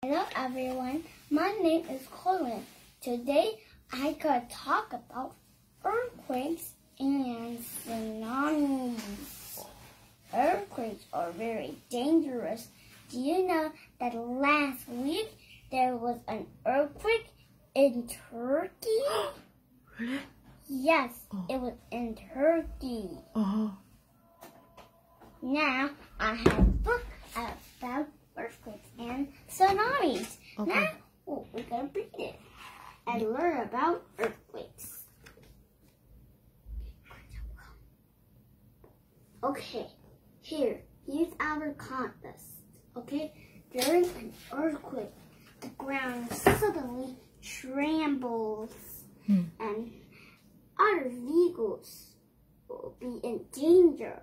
Hello everyone, my name is Colin. Today I could talk about earthquakes and tsunamis. Earthquakes are very dangerous. Do you know that last week there was an earthquake in Turkey? Really? Yes, it was in Turkey. Now I have a book about earthquakes and tsunamis. Okay. Now we're going to read it and learn about earthquakes. Okay, here's our compass. Okay, during an earthquake, the ground suddenly trembles and other vehicles will be in danger.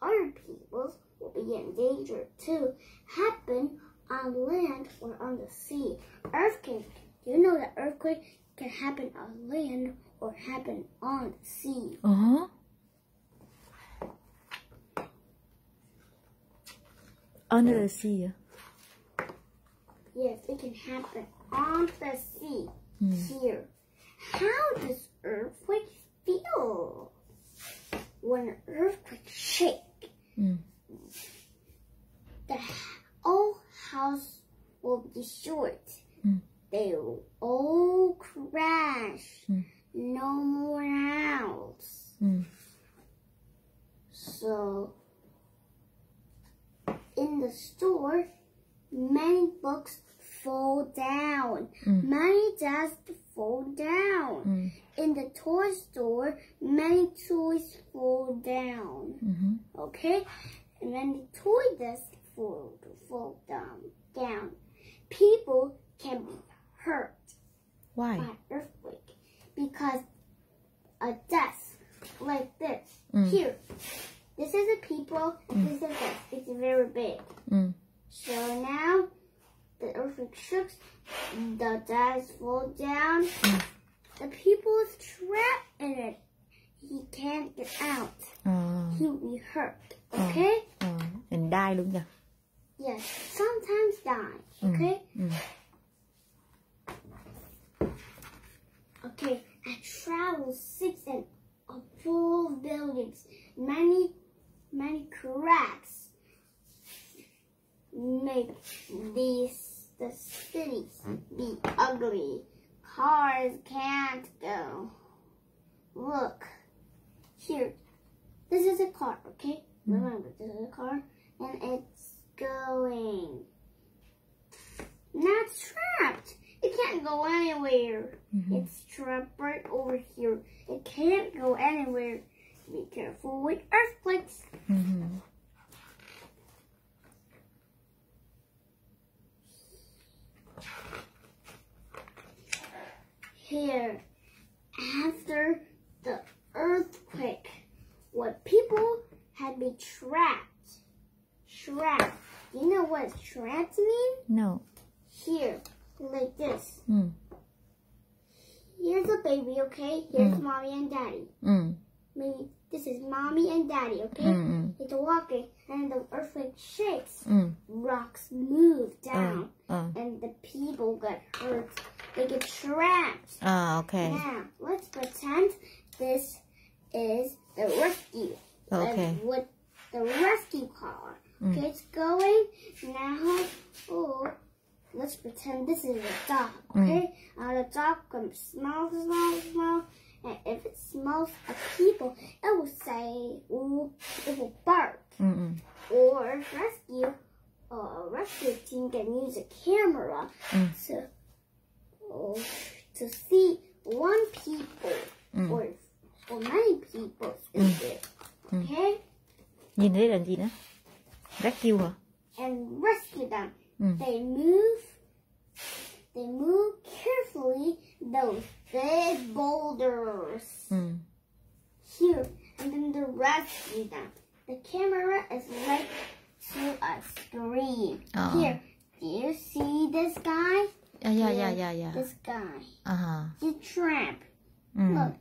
Other people will be in danger too. Happen on land or on the sea. Earthquake. Do you know that earthquake can happen on land or happen on the sea? Under the sea. Yes, it can happen on the sea. Here. How does earthquake feel? When an earthquake shakes, the whole house will be short. They will all crash. No more house. So, in the store, many books fall down. Many desks fall down. In the toy store, many toys fall down. Okay? And then the toy desk fall down. People can be hurt. Why? By earthquake. Because a desk like this. Here. This is a people. This is a desk. It's very big. So now the earthquake shakes. The desk fall down. The people is trapped in it. He can't get out. He will be hurt. Okay? And die luôn nha. Yes. Sometimes die. Okay? Okay. I traveled 6 and full buildings. Many cracks make the cities be ugly. Cars can't go. Look. Here. This is a car, okay? Remember, this is a car. And it's going. Now it's trapped. It can't go anywhere. It's trapped right over here. It can't go anywhere. Be careful with earthquakes. Here, after the earthquake, what people had been trapped. Trapped. You know what trapped mean? No. Here, like this. Here's a baby, okay? Here's mommy and daddy. Maybe this is mommy and daddy, okay? It's walking, and the earthquake shakes. Rocks move down, and the people get hurt. They get trapped. Okay. Now, let's pretend this is the rescue. Okay. With the rescue car. Okay, it's going. Now, let's pretend this is a dog. Okay? Now the dog can smell. And if it smells of people, it will say, it will bark. Or rescue team can use a camera to see one people or many people is there. Okay? Nhìn thấy là gì nữa? Rescue hả? And rescue them. They move carefully those big boulders. Here, and then they rescue them. The camera is linked to a screen. Here, do you see this guy? Yeah. This guy. He's trapped. Look,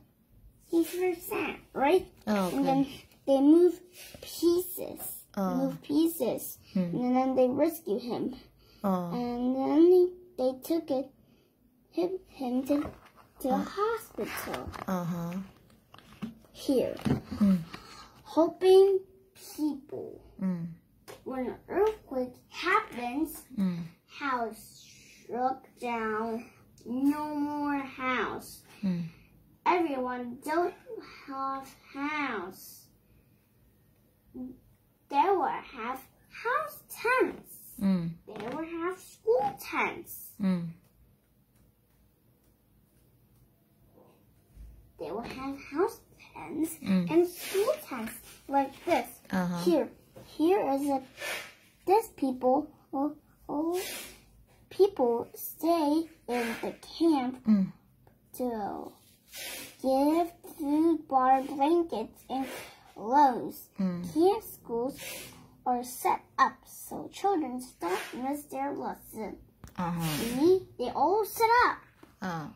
he's very sad, right? Okay. And then they move pieces. And then they rescue him. And then they took him to the hospital. Here. Helping people. When an earthquake happens, house struck down. No more house. Everyone don't have house. They will have house tents. They will have school tents. They will have house tents and school tents like this. Here is this people. People stay in the camp to give food, water, blankets, and clothes. Camp schools are set up so children don't miss their lesson. See, they all set up.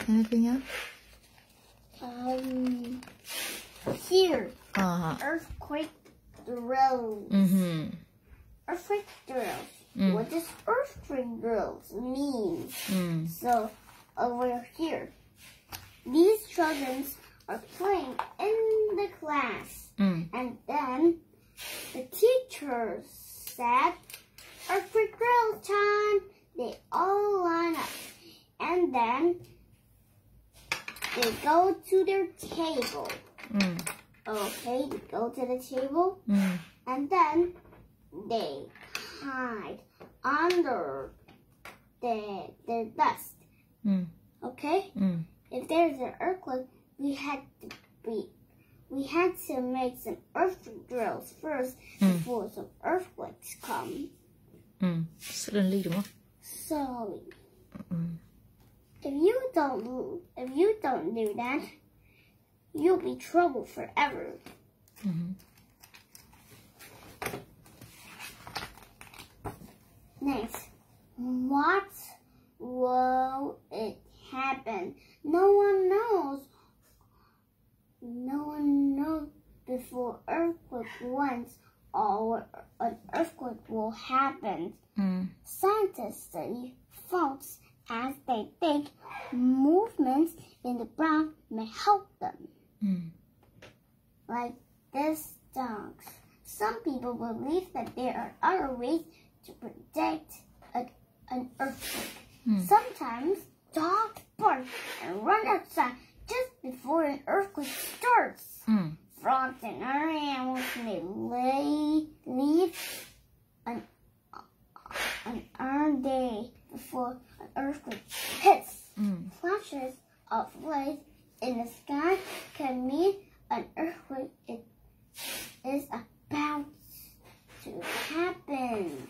Anything else? Here, earthquake drills. Earthquake drills. What does earthquake drills mean? So, over here, these children are playing in the class. And then the teacher said, earthquake drill time. They all line up. And then they go to their table. Okay, they go to the table. And then they hide under the dust. Okay? If there's an earthquake, we had to make some earthquake drills first before some earthquakes come. Suddenly, đúng không? So, if you don't do that, you'll be trouble forever. Next, what will it happen? No one knows. No one knows before earthquake once or an earthquake will happen. Scientists study faults as they think movements in the ground may help them. Like this dogs. Some people believe that there are other ways to predict an earthquake. Sometimes dogs bark and run outside just before an earthquake starts. Frogs and other animals may leave an hour day before an earthquake hits. Flashes of light in the sky can mean an earthquake is about to happen.